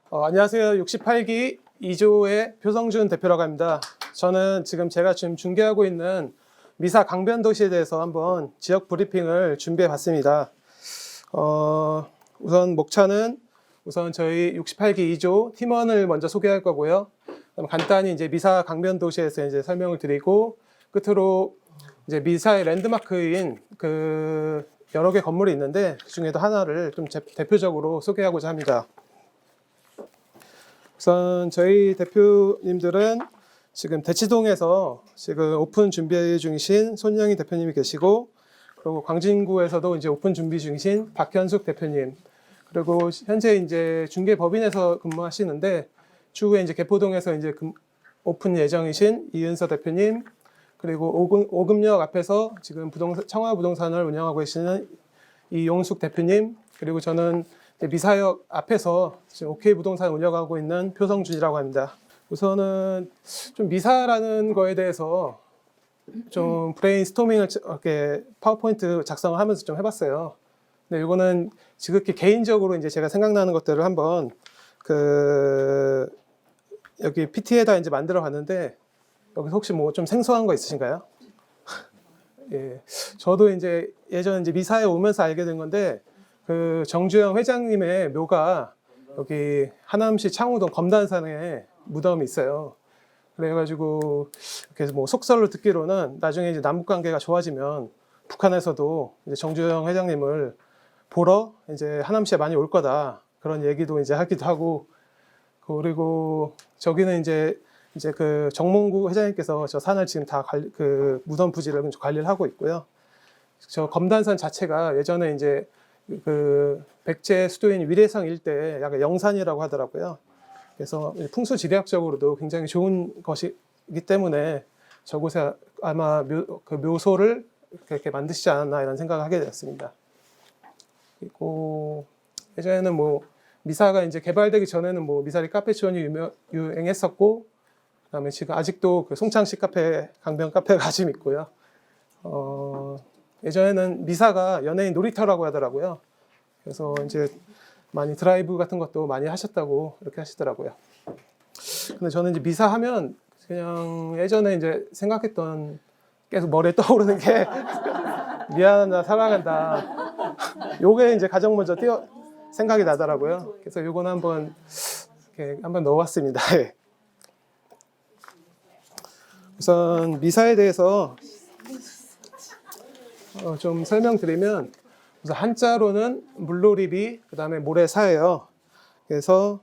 안녕하세요. 68기 2조의 표성준 대표라고 합니다. 저는 제가 중계하고 있는 미사 강변도시에 대해서 한번 지역 브리핑을 준비해 봤습니다. 우선 목차는 저희 68기 2조 팀원을 먼저 소개할 거고요. 간단히 이제 미사 강변도시에서 이제 설명을 드리고 끝으로 이제 미사의 랜드마크인 여러 개 건물이 있는데 그 중에도 하나를 좀 대표적으로 소개하고자 합니다. 우선 저희 대표님들은 지금 대치동에서 지금 오픈 준비 중이신 손영희 대표님이 계시고, 그리고 광진구에서도 이제 오픈 준비 중이신 박현숙 대표님, 그리고 현재 이제 중개법인에서 근무하시는데 추후에 이제 개포동에서 이제 오픈 예정이신 이은서 대표님, 그리고 오금역 앞에서 지금 청화부동산을 운영하고 계시는 이용숙 대표님, 그리고 저는 미사역 앞에서 지금 OK부동산 운영하고 있는 표성준이라고 합니다. 우선은 좀 미사라는 거에 대해서 좀 브레인스토밍을 이렇게 파워포인트 작성을 하면서 좀 해봤어요. 근데 이거는 지극히 개인적으로 이제 제가 생각나는 것들을 한번 여기 PT에다 이제 만들어 봤는데, 여기서 혹시 뭐 좀 생소한 거 있으신가요? 예, 저도 이제 예전에 이제 미사에 오면서 알게 된 건데, 정주영 회장님의 묘가 여기 하남시 창우동 검단산에 무덤이 있어요. 그래가지고 이렇게 뭐 속설로 듣기로는 나중에 이제 남북 관계가 좋아지면 북한에서도 이제 정주영 회장님을 보러 이제 하남시에 많이 올 거다, 그런 얘기도 이제 하기도 하고, 그리고 저기는 이제 정몽구 회장님께서 저 산을 지금 다 무덤 부지를 관리를 하고 있고요. 저 검단산 자체가 예전에 이제 백제 수도인 위례성 일대 약간 영산이라고 하더라고요. 그래서 풍수지리학적으로도 굉장히 좋은 것이기 때문에 저곳에 아마 묘소를 이렇게 만드시지 않았나 이런 생각을 하게 되었습니다. 그리고 예전에는 뭐 미사가 이제 개발되기 전에는 뭐 미사리 카페촌이 유행했었고, 그다음에 지금 아직도 송창식 카페, 강변 카페가 아직 있고요. 예전에는 미사가 연예인 놀이터라고 하더라고요. 그래서 이제 많이 드라이브 같은 것도 많이 하셨다고 이렇게 하시더라고요. 근데 저는 이제 미사 하면 그냥 예전에 이제 생각했던, 계속 머리에 떠오르는 게 미안하다, 사랑한다, 요게 이제 가장 먼저 생각이 나더라고요. 그래서 요거는 한번 넣어봤습니다. 우선 미사에 대해서 좀 설명드리면, 우선 한자로는 물놀이비, 그 다음에 모래사예요. 그래서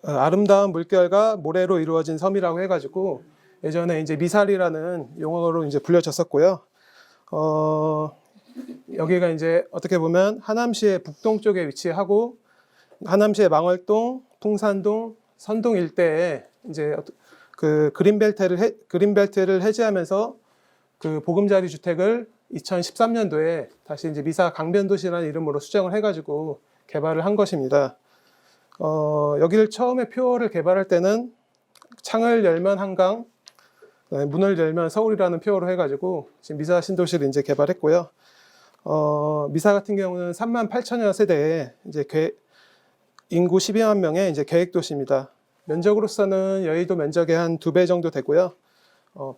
아름다운 물결과 모래로 이루어진 섬이라고 해가지고 예전에 이제 미사리라는 용어로 이제 불려졌었고요. 여기가 이제 어떻게 보면 하남시의 북동쪽에 위치하고, 하남시의 망월동, 풍산동, 선동 일대에 이제 그린벨트를 해제하면서 보금자리 주택을 2013년도에 다시 이제 미사 강변도시라는 이름으로 수정을 해가지고 개발을 한 것입니다. 여기를 처음에 표어를 개발할 때는 창을 열면 한강, 문을 열면 서울이라는 표어로 해가지고 지금 미사 신도시를 이제 개발했고요. 미사 같은 경우는 38,000여 세대에 이제 인구 12만 명의 이제 계획도시입니다. 면적으로서는 여의도 면적의 한 2배 정도 되고요.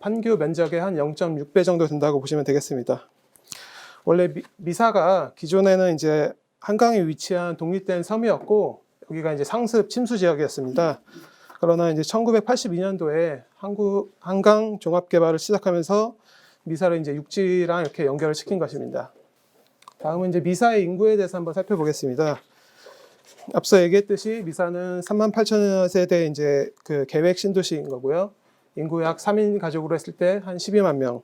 판교 면적의 한 0.6배 정도 된다고 보시면 되겠습니다. 원래 미사가 기존에는 이제 한강에 위치한 독립된 섬이었고, 여기가 이제 상습 침수 지역이었습니다. 그러나 이제 1982년도에 한강 종합 개발을 시작하면서 미사를 이제 육지랑 이렇게 연결을 시킨 것입니다. 다음은 이제 미사의 인구에 대해서 한번 살펴보겠습니다. 앞서 얘기했듯이 미사는 38,000여 세대 이제 계획 신도시인 거고요. 인구 약 3인 가족으로 했을 때 한 12만 명.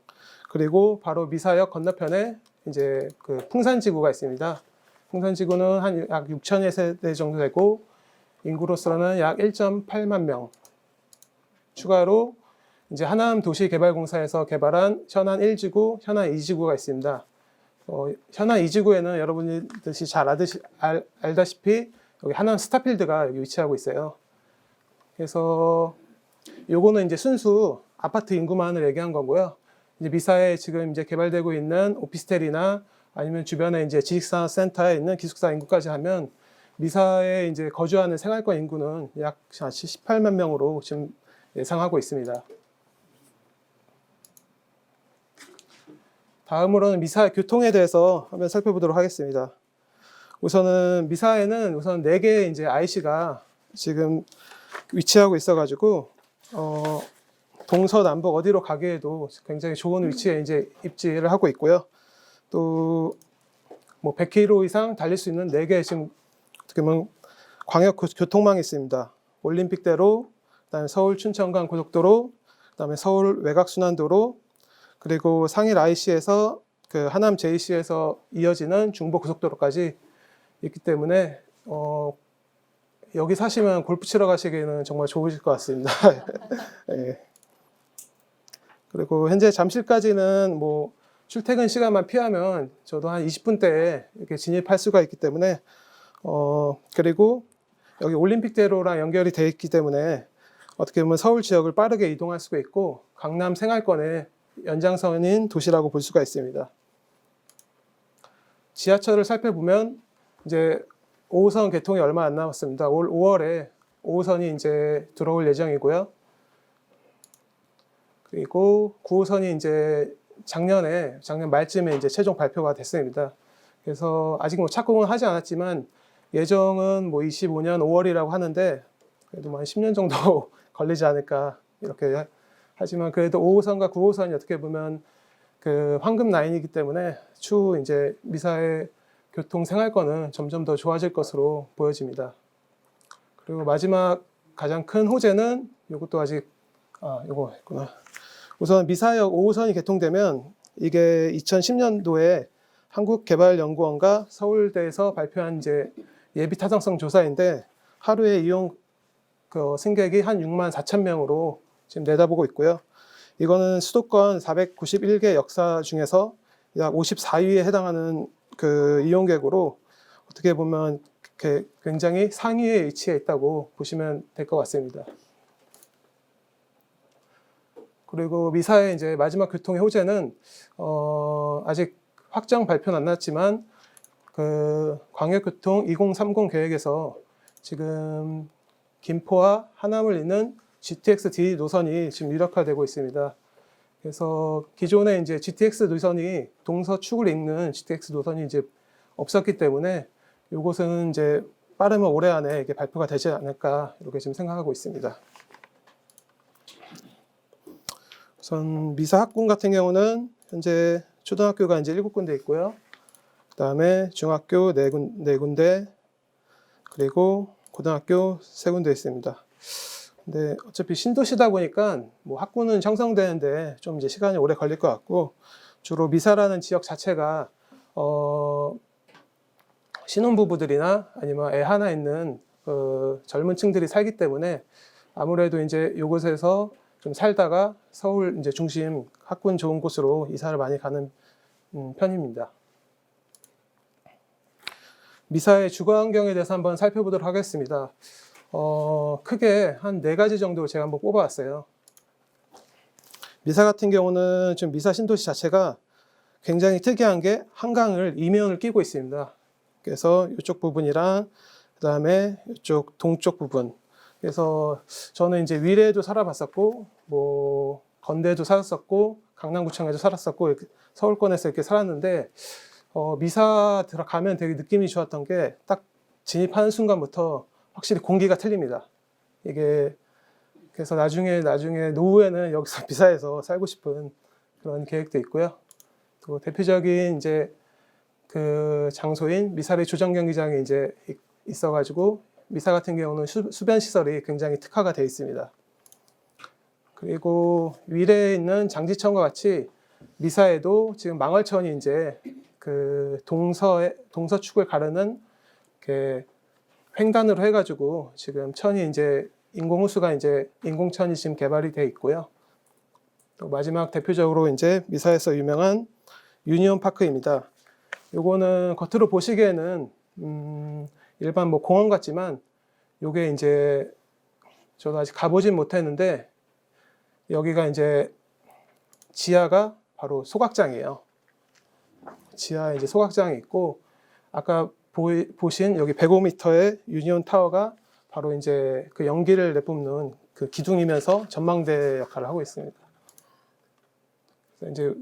그리고 바로 미사역 건너편에 이제 풍산지구가 있습니다. 풍산지구는 한 약 6,000여 세대 정도 되고, 인구로서는 약 1.8만 명. 추가로 이제 하남 도시개발공사에서 개발한 현안 1지구, 현안 2지구가 있습니다. 현안 2지구에는 여러분들이 잘 알다시피 여기 하남 스타필드가 여기 위치하고 있어요. 그래서 요거는 이제 순수 아파트 인구만을 얘기한 거고요. 이제 미사에 지금 이제 개발되고 있는 오피스텔이나 아니면 주변에 이제 지식산업센터에 있는 기숙사 인구까지 하면 미사에 이제 거주하는 생활권 인구는 약 18만 명으로 지금 예상하고 있습니다. 다음으로는 미사 교통에 대해서 한번 살펴보도록 하겠습니다. 우선은 미사에는 우선 4개의 이제 IC가 지금 위치하고 있어가지고 동서남북 어디로 가기에도 굉장히 좋은 위치에 이제 입지를 하고 있고요. 또 뭐 100km 이상 달릴 수 있는 4개의 지금 어떻게 보면 광역 교통망이 있습니다. 올림픽대로, 그다음에 서울 춘천간 고속도로, 그다음에 서울 외곽순환도로, 그리고 상일 IC에서 그 하남 JC에서 이어지는 중부 고속도로까지 있기 때문에 여기 사시면 골프 치러 가시기에는 정말 좋으실 것 같습니다. 네. 그리고 현재 잠실까지는 뭐 출퇴근 시간만 피하면 저도 한 20분대에 이렇게 진입할 수가 있기 때문에 그리고 여기 올림픽대로랑 연결이 되어 있기 때문에 어떻게 보면 서울 지역을 빠르게 이동할 수가 있고 강남 생활권의 연장선인 도시라고 볼 수가 있습니다. 지하철을 살펴보면 이제 5호선 개통이 얼마 안 남았습니다. 올 5월에 5호선이 이제 들어올 예정이고요. 그리고 9호선이 이제 작년 말쯤에 이제 최종 발표가 됐습니다. 그래서 아직 뭐 착공은 하지 않았지만 예정은 뭐 25년 5월이라고 하는데 그래도 한 10년 정도 걸리지 않을까 이렇게 하지만 그래도 5호선과 9호선이 어떻게 보면 그 황금 라인이기 때문에 추후 이제 미사의 교통 생활권은 점점 더 좋아질 것으로 보여집니다. 그리고 마지막 가장 큰 호재는 이것도 아직 요거 있구나. 우선 미사역 5호선이 개통되면 이게 2010년도에 한국개발연구원과 서울대에서 발표한 이제 예비 타당성 조사인데 하루에 이용 승객이 한 6만 4천 명으로 지금 내다보고 있고요. 이거는 수도권 491개 역사 중에서 약 54위에 해당하는 그 이용객으로 어떻게 보면 굉장히 상위에 위치해 있다고 보시면 될 것 같습니다. 그리고 미사의 이제 마지막 교통의 호재는 아직 확정 발표는 안 났지만 그 광역교통 2030 계획에서 지금 김포와 하남을 잇는 GTX-D 노선이 지금 유력화되고 있습니다. 그래서 기존에 이제 GTX 노선이 동서축을 잇는 GTX 노선이 이제 없었기 때문에 이곳은 이제 빠르면 올해 안에 이게 발표가 되지 않을까 이렇게 지금 생각하고 있습니다. 우선 미사 학군 같은 경우는 현재 초등학교가 이제 7군데 있고요. 그다음에 중학교 4군데 그리고 고등학교 3군데 있습니다. 근데 어차피 신도시다 보니까 뭐 학군은 형성되는데 좀 이제 시간이 오래 걸릴 것 같고 주로 미사라는 지역 자체가 신혼부부들이나 아니면 애 하나 있는 젊은 층들이 살기 때문에 아무래도 이제 이곳에서 좀 살다가 서울 이제 중심 학군 좋은 곳으로 이사를 많이 가는 편입니다. 미사의 주거 환경에 대해서 한번 살펴보도록 하겠습니다. 크게 한 4가지 정도 제가 한번 뽑아왔어요. 미사 같은 경우는 지금 미사 신도시 자체가 굉장히 특이한 게 한강을 이면을 끼고 있습니다. 그래서 이쪽 부분이랑 그다음에 이쪽 동쪽 부분. 그래서 저는 이제 위례에도 살아봤었고, 뭐 건대도 살았었고, 강남구청에도 살았었고, 이렇게 서울권에서 이렇게 살았는데 미사 들어가면 되게 느낌이 좋았던 게 딱 진입하는 순간부터 확실히 공기가 틀립니다. 이게 그래서 나중에 노후에는 여기서 미사에서 살고 싶은 그런 계획도 있고요. 또 대표적인 이제 그 장소인 미사리 조정 경기장이 이제 있어가지고 미사 같은 경우는 수변 시설이 굉장히 특화가 되어 있습니다. 그리고 위례에 있는 장지천과 같이 미사에도 지금 망월천이 이제 그 동서축을 가르는 이렇게 횡단으로 해가지고 지금 천이 이제 인공호수가 이제 인공천이 지금 개발이 되어 있고요. 또 마지막 대표적으로 이제 미사에서 유명한 유니온 파크입니다. 요거는 겉으로 보시기에는 일반 뭐 공원 같지만 요게 이제 저도 아직 가보진 못했는데 여기가 이제 지하가 바로 소각장이에요. 지하에 이제 소각장이 있고, 아까 보신 여기 105m의 유니온 타워가 바로 이제 그 연기를 내뿜는 그 기둥이면서 전망대 역할을 하고 있습니다. 그래서 이제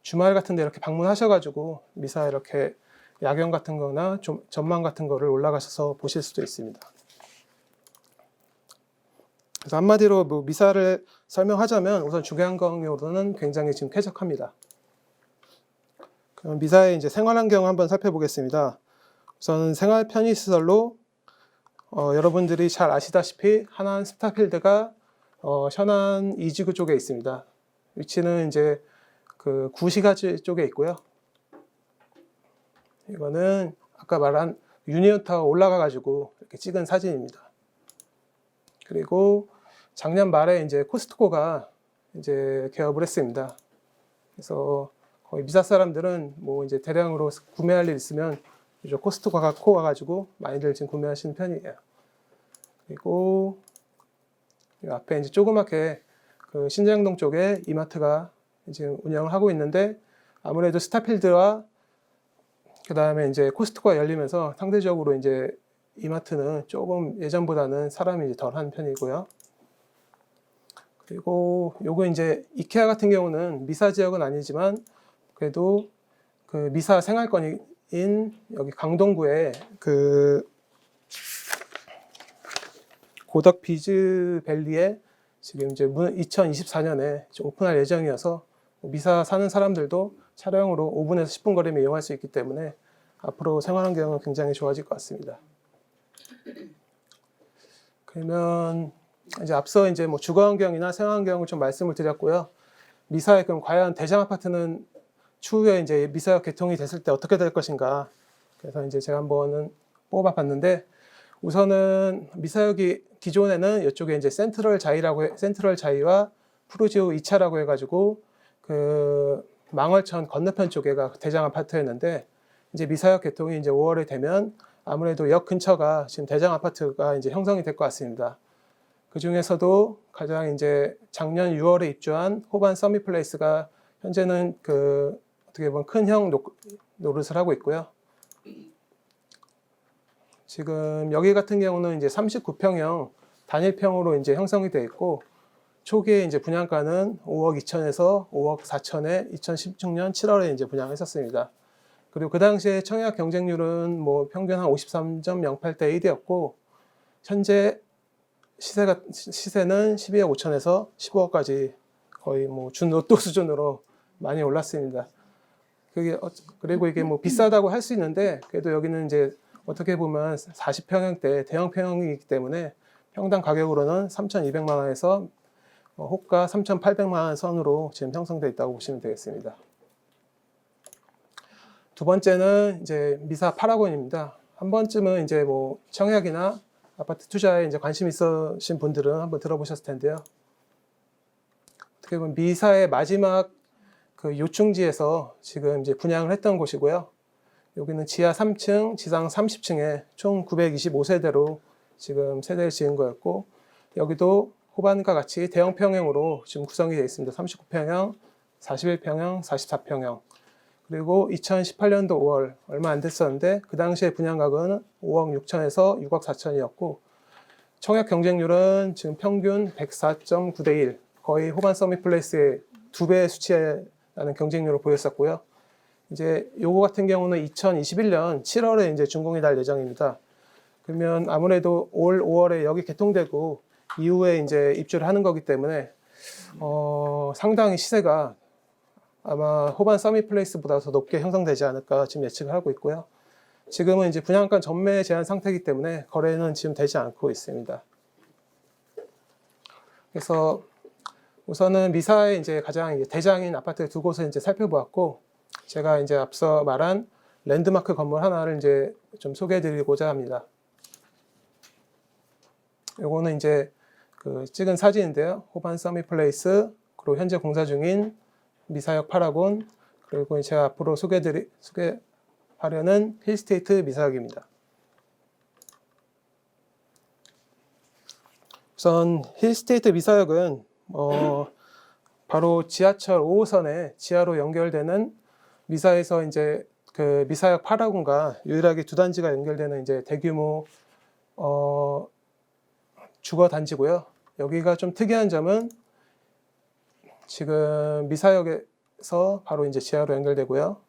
주말 같은 데 이렇게 방문하셔가지고 미사 이렇게 야경 같은 거나 좀 전망 같은 거를 올라가셔서 보실 수도 있습니다. 그래서 한마디로 뭐 미사를 설명하자면 우선 주경강으로는 굉장히 지금 쾌적합니다. 그럼 미사의 이제 생활 환경을 한번 살펴보겠습니다. 우선 생활 편의시설로 여러분들이 잘 아시다시피 하남 스타필드가 현안 2지구 쪽에 있습니다. 위치는 이제 그 구시가지 쪽에 있고요. 이거는 아까 말한 유니온 타워 올라가가지고 이렇게 찍은 사진입니다. 그리고 작년 말에 이제 코스트코가 이제 개업을 했습니다. 그래서 거의 미사 사람들은 뭐 이제 대량으로 구매할 일 있으면 코스트코 가가지고 많이들 지금 구매하시는 편이에요. 그리고 이 앞에 이제 조그맣게 그 신장동 쪽에 이마트가 지금 운영을 하고 있는데, 아무래도 스타필드와 그 다음에 이제 코스트코가 열리면서 상대적으로 이제 이마트는 조금 예전보다는 사람이 이제 덜한 편이고요. 그리고 요거 이제 이케아 같은 경우는 미사 지역은 아니지만 그래도 그 미사 생활권인 여기 강동구에 그 고덕 비즈밸리에 지금 이제 2024년에 오픈할 예정이어서 미사 사는 사람들도 차량으로 5분에서 10분 거리면 이용할 수 있기 때문에 앞으로 생활 환경은 굉장히 좋아질 것 같습니다. 그러면 이제 앞서 이제 뭐 주거 환경이나 생활 환경을 좀 말씀을 드렸고요. 미사에 그럼 과연 대장 아파트는 추후에 이제 미사역 개통이 됐을 때 어떻게 될 것인가. 그래서 이제 제가 한번은 뽑아봤는데, 우선은 미사역이 기존에는 이쪽에 이제 센트럴 자이와 푸르지오 2차라고 해가지고 그 망월천 건너편 쪽에가 대장 아파트였는데, 이제 미사역 개통이 이제 5월에 되면 아무래도 역 근처가 지금 대장 아파트가 이제 형성이 될 것 같습니다. 그 중에서도 가장 이제 작년 6월에 입주한 호반 서밋 플레이스가 현재는 그 어떻게 보면 큰형 노릇을 하고 있고요. 지금 여기 같은 경우는 이제 39평형 단일평으로 이제 형성이 되어 있고, 초기에 이제 분양가는 5억 2천에서 5억 4천에 2016년 7월에 이제 분양했었습니다. 그리고 그 당시에 청약 경쟁률은 뭐 평균 한 53.08대 1이었고, 현재 시세는 12억 5천에서 15억까지 거의 뭐 준로또 수준으로 많이 올랐습니다. 그리고 이게 뭐 비싸다고 할 수 있는데, 그래도 여기는 이제 어떻게 보면 40평형대 대형 평형이기 때문에 평당 가격으로는 3,200만 원에서 호가 3,800만 원 선으로 지금 형성되어 있다고 보시면 되겠습니다. 두 번째는 이제 미사 파라곤입니다. 한 번쯤은 이제 뭐 청약이나 아파트 투자에 이제 관심 있으신 분들은 한번 들어보셨을 텐데요. 어떻게 보면 미사의 마지막 그 요충지에서 지금 이제 분양을 했던 곳이고요. 여기는 지하 3층, 지상 30층에 총 925세대로 지금 세대를 지은 거였고, 여기도 호반과 같이 대형 평형으로 지금 구성이 되어 있습니다. 39평형, 41평형, 44평형. 그리고 2018년도 5월 얼마 안 됐었는데 그 당시에 분양가격은 5억 6천에서 6억 4천이었고, 청약 경쟁률은 지금 평균 104.9대 1, 거의 호반 서밋 플레이스의 2배의 수치라는 경쟁률을 보였었고요. 이제 요거 같은 경우는 2021년 7월에 이제 준공이 날 예정입니다. 그러면 아무래도 올 5월에 여기 개통되고 이후에 이제 입주를 하는 거기 때문에 상당히 시세가 아마 호반 서밋 플레이스보다 더 높게 형성되지 않을까 지금 예측을 하고 있고요. 지금은 이제 분양가 전매 제한 상태이기 때문에 거래는 지금 되지 않고 있습니다. 그래서 우선은 미사의 이제 가장 대장인 아파트 두 곳을 이제 살펴보았고, 제가 이제 앞서 말한 랜드마크 건물 하나를 이제 좀 소개해드리고자 합니다. 요거는 이제 그 찍은 사진인데요. 호반 서밋 플레이스, 그리고 현재 공사 중인 미사역 파라곤, 그리고 제가 앞으로 소개하려는 힐스테이트 미사역입니다. 우선 힐스테이트 미사역은 바로 지하철 5호선에 지하로 연결되는 미사에서 이제 그 미사역 8호군과 유일하게 두 단지가 연결되는 이제 대규모 주거 단지고요. 여기가 좀 특이한 점은 지금 미사역에서 바로 이제 지하로 연결되고요.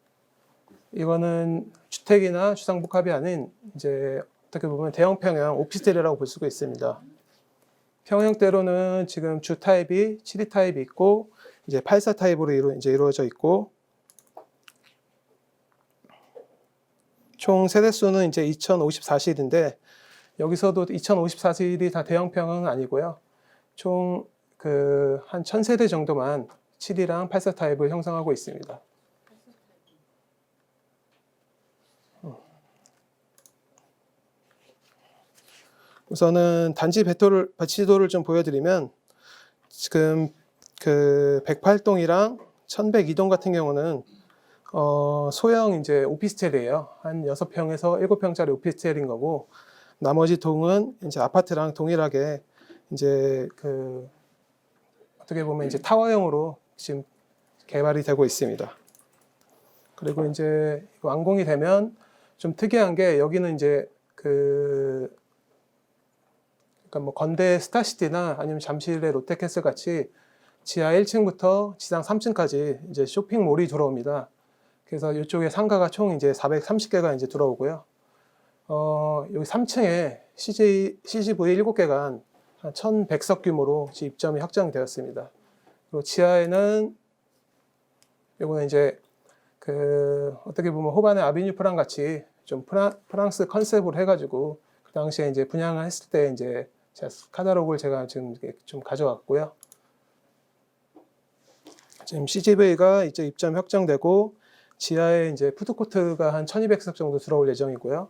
이거는 주택이나 주상복합이 아닌 이제 어떻게 보면 대형 평형 오피스텔이라고 볼 수가 있습니다. 평형대로는 지금 주 타입이 7위 타입이 있고 이제 84 타입으로 이루어져 있고 총 세대수는 이제 2054실인데 여기서도 2054실이 다 대형평은 아니고요. 총 그 한 1000세대 정도만 7이랑 84 타입을 형성하고 있습니다. 우선은 단지 배치도를 좀 보여드리면 지금 그 108동이랑 1102동 같은 경우는 소형 이제 오피스텔이에요. 한 6평에서 7평짜리 오피스텔인 거고 나머지 동은 이제 아파트랑 동일하게 이제 그 어떻게 보면 이제 타워형으로 지금 개발이 되고 있습니다. 그리고 이제 완공이 되면 좀 특이한 게 여기는 이제 그러니까 뭐 건대 스타시티나 아니면 잠실의 롯데캐슬 같이 지하 1층부터 지상 3층까지 이제 쇼핑몰이 들어옵니다. 그래서 이쪽에 상가가 총 이제 430개가 이제 들어오고요. 여기 3층에 CGV 7개가 한 1,100석 규모로 입점이 확정되었습니다. 그리고 지하에는 요거는 이제 그 어떻게 보면 호반의 아비뉴 프랑 같이 좀 프랑스 컨셉으로 해가지고 그 당시에 이제 분양을 했을 때 이제 제가 카탈로그를 제가 지금 좀 가져왔고요. 지금 CGV가 이제 입점 확정되고 지하에 이제 푸드코트가 한 1,200석 정도 들어올 예정이고요.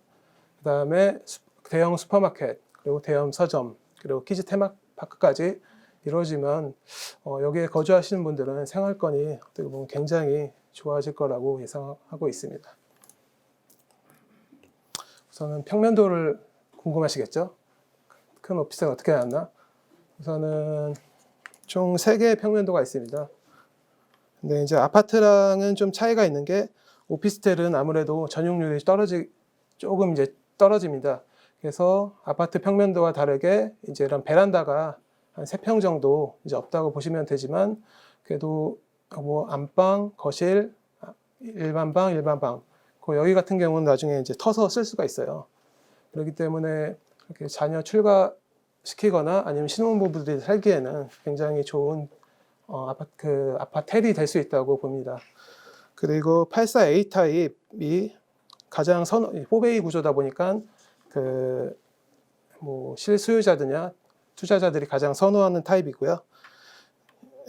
그 다음에 대형 슈퍼마켓 그리고 대형 서점 그리고 키즈 테마파크까지 이루어지면 여기에 거주하시는 분들은 생활권이 어떻게 보면 굉장히 좋아질 거라고 예상하고 있습니다. 우선은 평면도를 궁금하시겠죠? 큰 오피스텔 어떻게 나왔나? 우선은 총 3개의 평면도가 있습니다. 근데 이제 아파트랑은 좀 차이가 있는 게 오피스텔은 아무래도 전용률이 조금 이제 떨어집니다. 그래서 아파트 평면도와 다르게 이제 이런 베란다가 한 3평 정도 이제 없다고 보시면 되지만 그래도 뭐 안방, 거실, 일반방, 여기 같은 경우는 나중에 이제 터서 쓸 수가 있어요. 그렇기 때문에 이렇게 자녀 출가시키거나 아니면 신혼부부들이 살기에는 굉장히 좋은 아파텔이 될 수 있다고 봅니다. 그리고 84A 타입이 가장 4베이 구조다 보니까 뭐 실수요자들이나 투자자들이 가장 선호하는 타입이고요.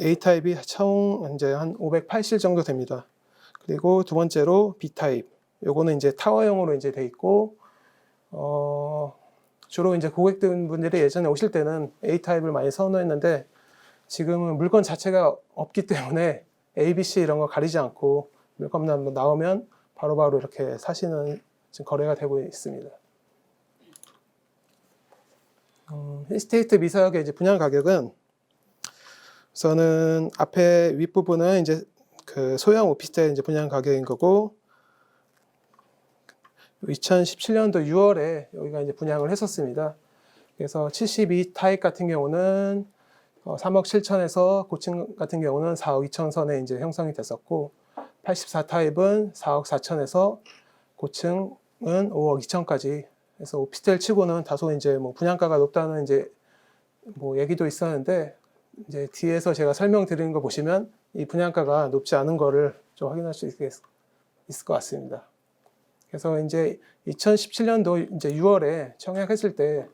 A 타입이 총 이제 한 580 정도 됩니다. 그리고 두 번째로 B 타입. 요거는 이제 타워형으로 이제 돼 있고 주로 이제 고객분들이 예전에 오실 때는 A 타입을 많이 선호했는데 지금은 물건 자체가 없기 때문에 A, B, C 이런 거 가리지 않고 물건만 나오면 바로바로 이렇게 사시는 지금 거래가 되고 있습니다. 힐스테이트 미사역의 이제 분양 가격은 우선은 앞에 윗부분은 이제 그 소형 오피스텔 이제 분양 가격인 거고 2017년도 6월에 여기가 이제 분양을 했었습니다. 그래서 72 타입 같은 경우는 3억 7천에서 고층 같은 경우는 4억 2천 선에 이제 형성이 됐었고 84 타입은 4억 4천에서 고층은 5억 2천까지 해서 오피스텔 치고는 다소 이제 뭐 분양가가 높다는 이제 뭐 얘기도 있었는데 이제 뒤에서 제가 설명드리는 거 보시면 이 분양가가 높지 않은 거를 좀 확인할 수 있을 것 같습니다. 그래서 이제 2017년도 이제 6월에 청약했을 때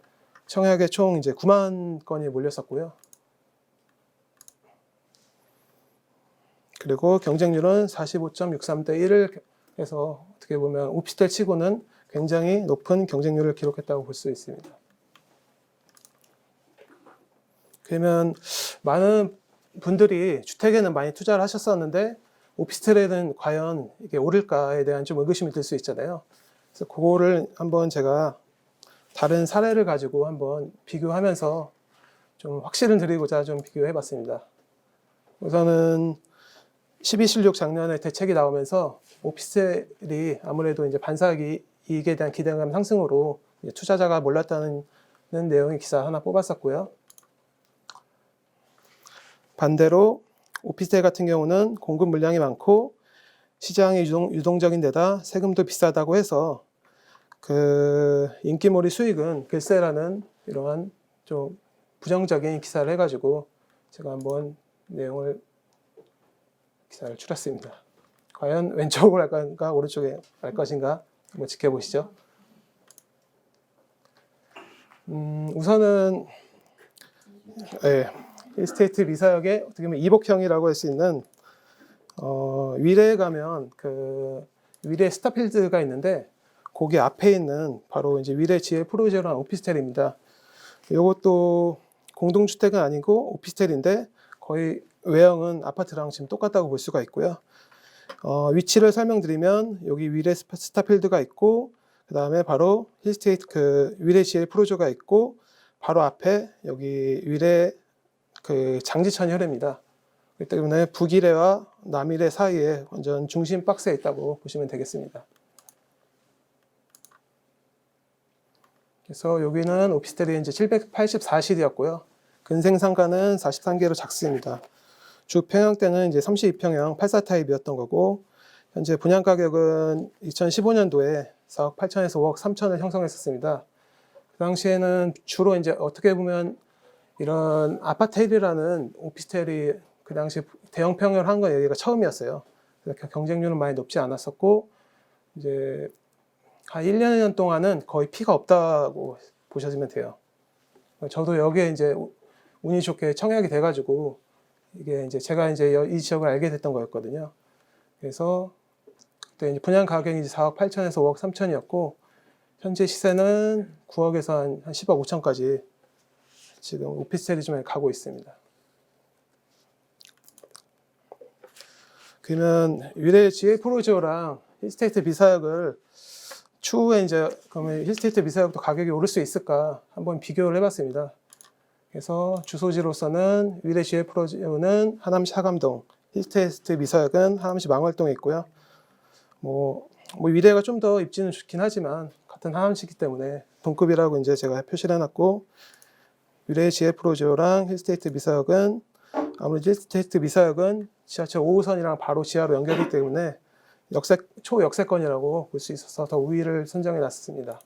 청약에 총 이제 9만 건이 몰렸었고요. 그리고 경쟁률은 45.63대 1을 해서 어떻게 보면 오피스텔 치고는 굉장히 높은 경쟁률을 기록했다고 볼 수 있습니다. 그러면 많은 분들이 주택에는 많이 투자를 하셨었는데 오피스텔에는 과연 이게 오를까에 대한 좀 의구심이 들 수 있잖아요. 그래서 그거를 한번 제가 다른 사례를 가지고 한번 비교하면서 좀 확신을 드리고자 좀 비교해 봤습니다. 우선은 1216 작년에 대책이 나오면서 오피스텔이 아무래도 이제 반사이익에 대한 기대감 상승으로 투자자가 몰랐다는 내용의 기사 하나 뽑았었고요. 반대로 오피스텔 같은 경우는 공급 물량이 많고 시장이 유동적인 데다 세금도 비싸다고 해서 그 인기몰이 수익은 글쎄라는 이러한 좀 부정적인 기사를 해가지고 제가 한번 기사를 추렸습니다. 과연 왼쪽으로 할 건가 오른쪽에 할 것인가 한번 지켜보시죠. 우선은 힐스테이트 미사역의 어떻게 보면 이복형이라고 할 수 있는 위례에 가면 그 위례 스타필드가 있는데 거기 앞에 있는 바로 이제 위례 지혜 프로제로라는 오피스텔입니다. 이것도 공동주택은 아니고 오피스텔인데 거의 외형은 아파트랑 지금 똑같다고 볼 수가 있고요. 위치를 설명드리면 여기 위례 스타필드가 있고 그 다음에 바로 힐스테이트 그 위례 지혜 프로조가 있고 바로 앞에 여기 위례 그 장지천이 흐릅니다. 그렇기 때문에 북위례와 남위례 사이에 완전 중심 박스에 있다고 보시면 되겠습니다. 그래서 여기는 오피스텔이 이제 784실이었고요. 근생상가는 43개로 작습니다. 주 평형대는 이제 32평형 84 타입이었던 거고 현재 분양 가격은 2015년도에 4억 8천에서 5억 3천을 형성했었습니다. 그 당시에는 주로 이제 어떻게 보면 이런 아파텔이라는 오피스텔이 그 당시 대형 평형을 한 건 여기가 처음이었어요. 그래서 경쟁률은 많이 높지 않았었고 이제 한 1년, 2년 동안은 거의 피가 없다고 보셔지면 돼요. 저도 여기에 이제 운이 좋게 청약이 돼가지고 이게 이제 제가 이제 이 지역을 알게 됐던 거였거든요. 그래서 그때 이제 분양 가격이 이제 4억 8천에서 5억 3천이었고 현재 시세는 9억에서 한 10억 5천까지 지금 오피스텔이 좀 가고 있습니다. 그러면 위례 지혜 프로지오랑 힐스테이트 미사역을 추후에 이제 그러면 힐스테이트 미사역도 가격이 오를 수 있을까 한번 비교를 해봤습니다. 그래서 주소지로서는 위례 지혜 프로지오는 하남시 하감동, 힐스테이트 미사역은 하남시 망월동에 있고요. 뭐 위례가 좀 더 입지는 좋긴 하지만 같은 하남시이기 때문에 동급이라고 이제 제가 표시를 해놨고 위례 지혜 프로지오랑 힐스테이트 미사역은 아무래도 힐스테이트 미사역은 지하철 5호선이랑 바로 지하로 연결이기 때문에 초역세권이라고 볼 수 있어서 더 우위를 선정해 놨습니다.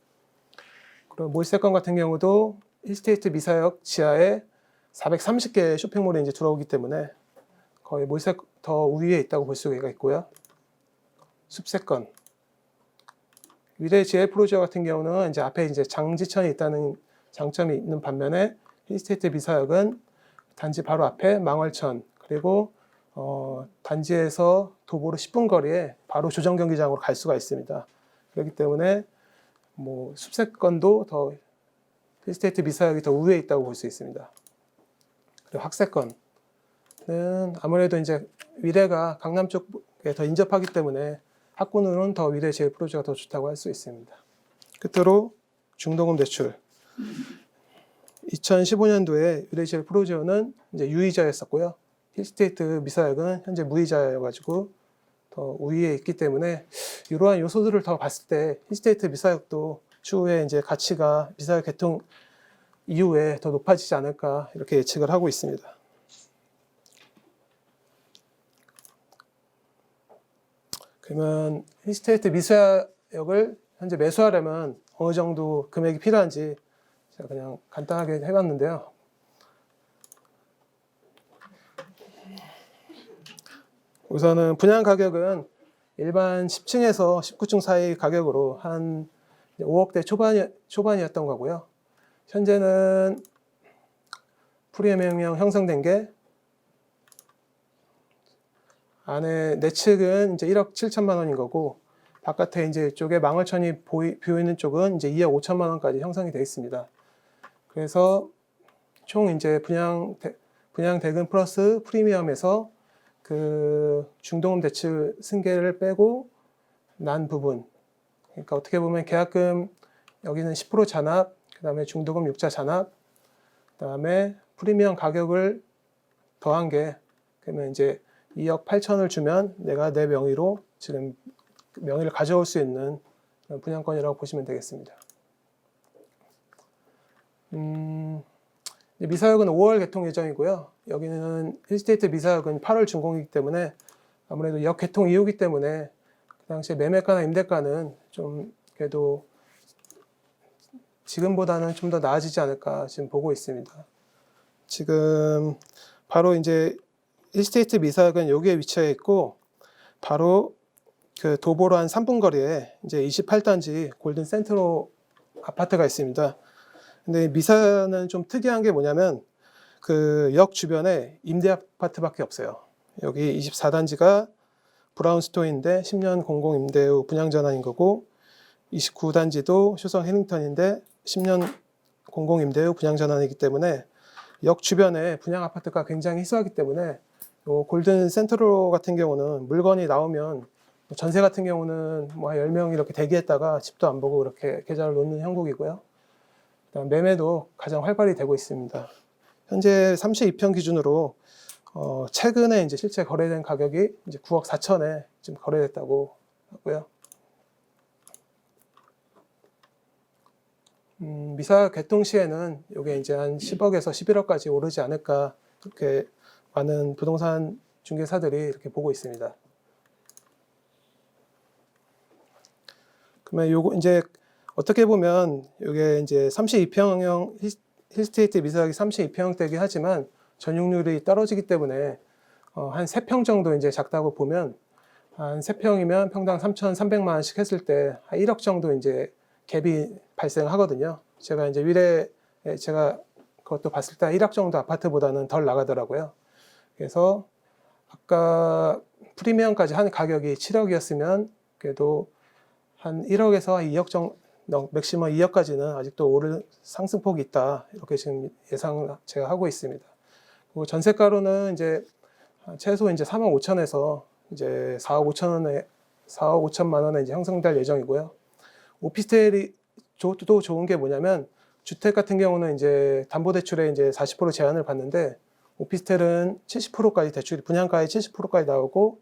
그리고 몰세권 같은 경우도 힐스테이트 미사역 지하에 430개의 쇼핑몰이 이제 들어오기 때문에 거의 몰세 더 우위에 있다고 볼 수가 있고요. 숲세권. 위례 지혜 프로지오 같은 경우는 이제 앞에 이제 장지천이 있다는 장점이 있는 반면에 힐스테이트 미사역은 단지 바로 앞에 망월천 그리고 단지에서 도보로 10분 거리에 바로 조정 경기장으로 갈 수가 있습니다. 그렇기 때문에 뭐 숲세권도 더 힐스테이트 미사역이 더 우위에 있다고 볼 수 있습니다. 그리고 학세권은 아무래도 이제 위례가 강남 쪽에 더 인접하기 때문에 학군으로는 더 위례 지혜 프로지오가 더 좋다고 할 수 있습니다. 끝으로 중도금 대출. 2015년도에 위례 지혜 프로지오는 이제 유이자였었고요. 힐스테이트 미사역은 현재 무이자여가지고 더 우위에 있기 때문에 이러한 요소들을 더 봤을 때 힐스테이트 미사역도 추후에 이제 가치가 미사역 개통 이후에 더 높아지지 않을까 이렇게 예측을 하고 있습니다. 그러면 힐스테이트 미사역을 현재 매수하려면 어느 정도 금액이 필요한지 제가 그냥 간단하게 해봤는데요. 우선은 분양 가격은 일반 10층에서 19층 사이 가격으로 한 5억대 초반이었던 거고요. 현재는 프리미엄형 형성된 게 안에 내측은 이제 1억 7천만 원인 거고 바깥에 이제 이쪽에 망월천이 비어 있는 쪽은 이제 2억 5천만 원까지 형성이 되어 있습니다. 그래서 총 이제 분양 대금 플러스 프리미엄에서 그 중도금 대출 승계를 빼고 난 부분, 그러니까 어떻게 보면 계약금 여기는 10% 잔압, 그 다음에 중도금 6자 잔압, 그 다음에 프리미엄 가격을 더한 게 그러면 이제 2억 8천을 주면 내가 내 명의로 지금 명의를 가져올 수 있는 분양권이라고 보시면 되겠습니다. 미사역은 5월 개통 예정이고요. 여기는 힐스테이트 미사역은 8월 준공이기 때문에 아무래도 역 개통 이후이기 때문에 그 당시에 매매가나 임대가는 좀 그래도 지금보다는 좀 더 나아지지 않을까 지금 보고 있습니다. 지금 바로 이제 힐스테이트 미사역은 여기에 위치해 있고 바로 그 도보로 한 3분 거리에 이제 28단지 골든 센트로 아파트가 있습니다. 근데 미사는 좀 특이한 게 뭐냐면 그 역 주변에 임대 아파트밖에 없어요. 여기 24단지가 브라운스토어인데 10년 공공 임대 후 분양 전환인 거고 29단지도 효성 해링턴인데 10년 공공 임대 후 분양 전환이기 때문에 역 주변에 분양 아파트가 굉장히 희소하기 때문에 요 골든 센트로 같은 경우는 물건이 나오면 전세 같은 경우는 뭐 10명 이렇게 대기했다가 집도 안 보고 이렇게 계좌를 놓는 형국이고요. 그다음 매매도 가장 활발히 되고 있습니다. 현재 32평 기준으로 최근에 이제 실제 거래된 가격이 이제 9억 4천에 지금 거래됐다고 하고요. 미사 개통 시에는 이게 이제 한 10억에서 11억까지 오르지 않을까 그렇게 많은 부동산 중개사들이 이렇게 보고 있습니다. 그러면 요거 이제 어떻게 보면 이게 이제 32평형 힐스테이트 미사역이 32평대이긴 하지만 전용률이 떨어지기 때문에 한 3평 정도 이제 작다고 보면 한 3평이면 평당 3,300만 원씩 했을 때 한 1억 정도 이제 갭이 발생하거든요. 제가 이제 미래에 제가 그것도 봤을 때 1억 정도 아파트보다는 덜 나가더라고요. 그래서 아까 프리미엄까지 한 가격이 7억이었으면 그래도 한 1억에서 2억 정도, 맥시멈 2억까지는 아직도 오를 상승폭이 있다. 이렇게 지금 예상을 제가 하고 있습니다. 그리고 전세가로는 이제 최소 이제 3억 5천에서 이제 4억 5천만 원에 이제 형성될 예정이고요. 오피스텔이 또 좋은 게 뭐냐면 주택 같은 경우는 이제 담보대출에 이제 40% 제한을 받는데 오피스텔은 70%까지 대출이 분양가의 70%까지 나오고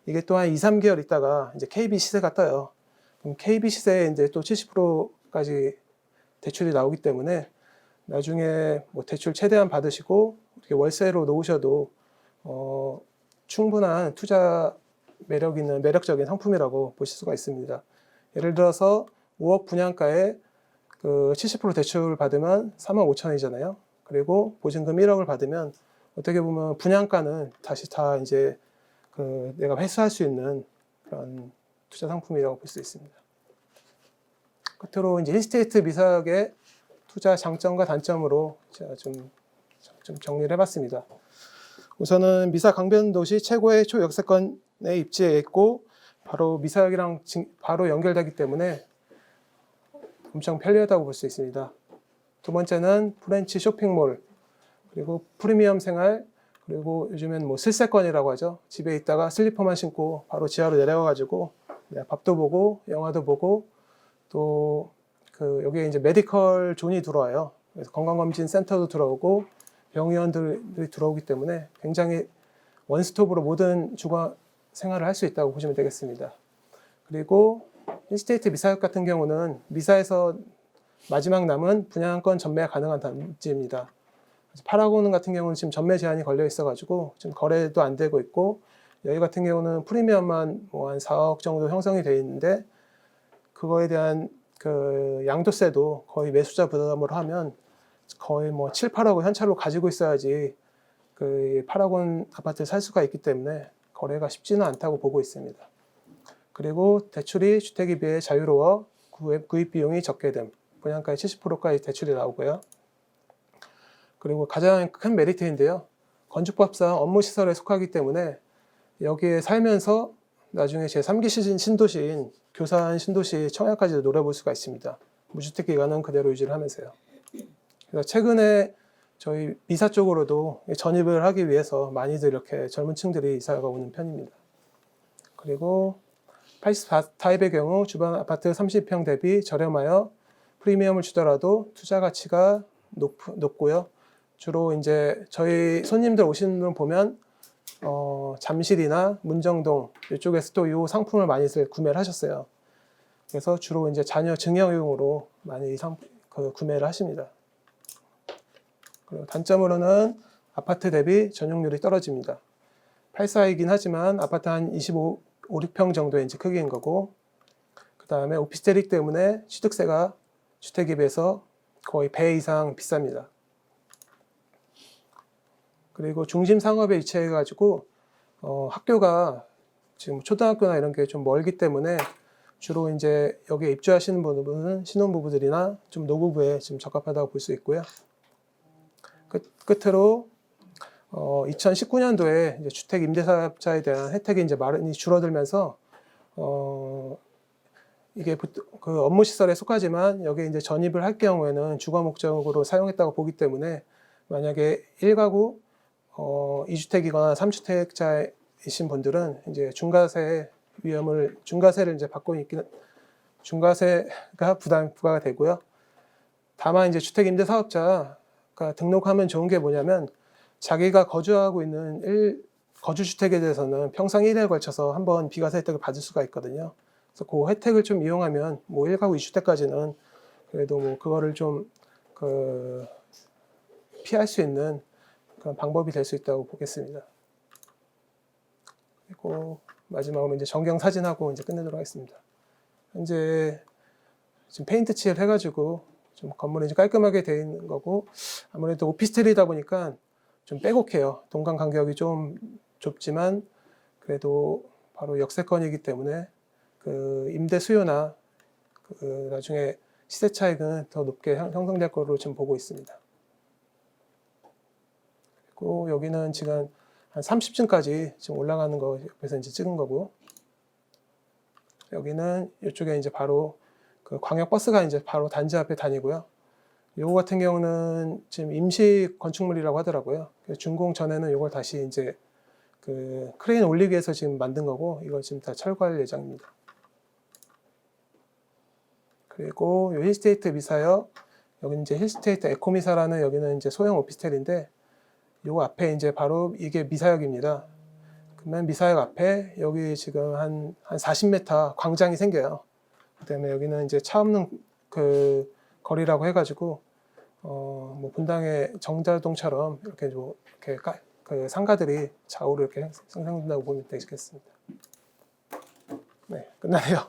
이게 또 한 2, 3개월 있다가 이제 KB 시세가 떠요. 그럼 KB 시세에 이제 또 70%까지 대출이 나오기 때문에 나중에 뭐 대출 최대한 받으시고 이렇게 월세로 놓으셔도 충분한 투자 매력 있는 매력적인 상품이라고 보실 수가 있습니다. 예를 들어서 5억 분양가에 그 70% 대출을 받으면 3억 5천이잖아요. 그리고 보증금 1억을 받으면 어떻게 보면 분양가는 다시 다 이제 그 내가 회수할 수 있는 그런 투자 상품이라고 볼 수 있습니다. 끝으로 이제 힐스테이트 미사역의 투자 장점과 단점으로 제가 좀 정리를 해봤습니다. 우선은 미사 강변도시 최고의 초역세권에 입지해 있고 바로 미사역이랑 바로 연결되기 때문에 엄청 편리하다고 볼 수 있습니다. 두 번째는 프렌치 쇼핑몰, 그리고 프리미엄 생활, 그리고 요즘엔 뭐 슬세권이라고 하죠. 집에 있다가 슬리퍼만 신고 바로 지하로 내려가가지고 밥도 보고 영화도 보고 또 그 여기에 이제 메디컬 존이 들어와요. 그래서 건강검진 센터도 들어오고 병의원들이 들어오기 때문에 굉장히 원스톱으로 모든 주거 생활을 할 수 있다고 보시면 되겠습니다. 그리고 힐스테이트 미사역 같은 경우는 미사에서 마지막 남은 분양권 전매가 가능한 단지입니다. 파라곤 같은 경우는 지금 전매 제한이 걸려 있어가지고 지금 거래도 안 되고 있고 여기 같은 경우는 프리미엄만 뭐 한 4억 정도 형성이 되어 있는데 그거에 대한 그 양도세도 거의 매수자 부담으로 하면 거의 뭐 7, 8억을 현찰로 가지고 있어야지 그 파라곤 아파트를 살 수가 있기 때문에 거래가 쉽지는 않다고 보고 있습니다. 그리고 대출이 주택에 비해 자유로워 구입 비용이 적게 됨. 분양가의 70%까지 대출이 나오고요. 그리고 가장 큰 메리트인데요. 건축법상 업무시설에 속하기 때문에 여기에 살면서 나중에 제 3기 신도시인 교산 신도시 청약까지도 노려볼 수가 있습니다. 무주택 기간은 그대로 유지를 하면서요. 그래서 최근에 저희 미사 쪽으로도 전입을 하기 위해서 많이들 이렇게 젊은 층들이 이사가 오는 편입니다. 그리고 84타입의 경우 주변 아파트 30평 대비 저렴하여 프리미엄을 주더라도 투자 가치가 높고요. 주로 이제 저희 손님들 오시는 분 보면 잠실이나 문정동 이쪽에서 또 이 상품을 많이들 구매를 하셨어요. 그래서 주로 이제 자녀 증여용으로 많이 구매를 하십니다. 그리고 단점으로는 아파트 대비 전용률이 떨어집니다. 8사이긴 하지만 아파트 한 25, 6평 정도의 이제 크기인 거고, 그 다음에 오피스텔이기 때문에 취득세가 주택에 비해서 거의 배 이상 비쌉니다. 그리고 중심 상업에 위치해가지고 학교가 지금 초등학교나 이런 게 좀 멀기 때문에 주로 이제 여기에 입주하시는 분은 신혼부부들이나 좀 노부부에 좀 적합하다고 볼 수 있고요. 끝으로 2019년도에 이제 주택 임대사업자에 대한 혜택이 이제 많이 줄어들면서 이게 그 업무 시설에 속하지만 여기에 이제 전입을 할 경우에는 주거 목적으로 사용했다고 보기 때문에 만약에 1가구 2주택이거나 3주택자이신 분들은 이제 중과세를 이제 받고 있기는 중과세가 부과가 되고요. 다만 이제 주택 임대 사업자가 등록하면 좋은 게 뭐냐면 자기가 거주하고 있는 거주주택에 대해서는 평생 1회에 걸쳐서 한번 비과세 혜택을 받을 수가 있거든요. 그래서 그 혜택을 좀 이용하면 뭐 1가구 2주택까지는 그래도 뭐 그거를 좀 피할 수 있는 그런 방법이 될 수 있다고 보겠습니다. 그리고 마지막으로 이제 전경 사진하고 이제 끝내도록 하겠습니다. 현재 지금 페인트 칠을 해가지고 좀 건물이 좀 깔끔하게 되어 있는 거고, 아무래도 오피스텔이다 보니까 좀 빼곡해요. 동간 간격이 좀 좁지만 그래도 바로 역세권이기 때문에 그 임대 수요나 그 나중에 시세 차익은 더 높게 형성될 거로 지금 보고 있습니다. 그리고 여기는 지금 한 30층까지 지금 올라가는 거 옆에서 이제 찍은 거고, 여기는 이쪽에 이제 바로 그 광역 버스가 이제 바로 단지 앞에 다니고요. 요거 같은 경우는 지금 임시 건축물이라고 하더라고요. 준공 전에는 요걸 다시 이제 그 크레인 올리기 위해서 지금 만든 거고, 이걸 지금 다 철거할 예정입니다. 그리고 요 힐스테이트 미사역, 여기는 이제 힐스테이트 에코미사라는 여기는 이제 소형 오피스텔인데, 요 앞에 이제 바로 이게 미사역입니다. 그러면 미사역 앞에 여기 지금 한 40m 광장이 생겨요. 그다음에 여기는 이제 차 없는 그 거리라고 해가지고 뭐 분당의 정자동처럼 이렇게 그 상가들이 좌우로 이렇게 형성된다고 보면 되겠습니다. 네, 끝나네요.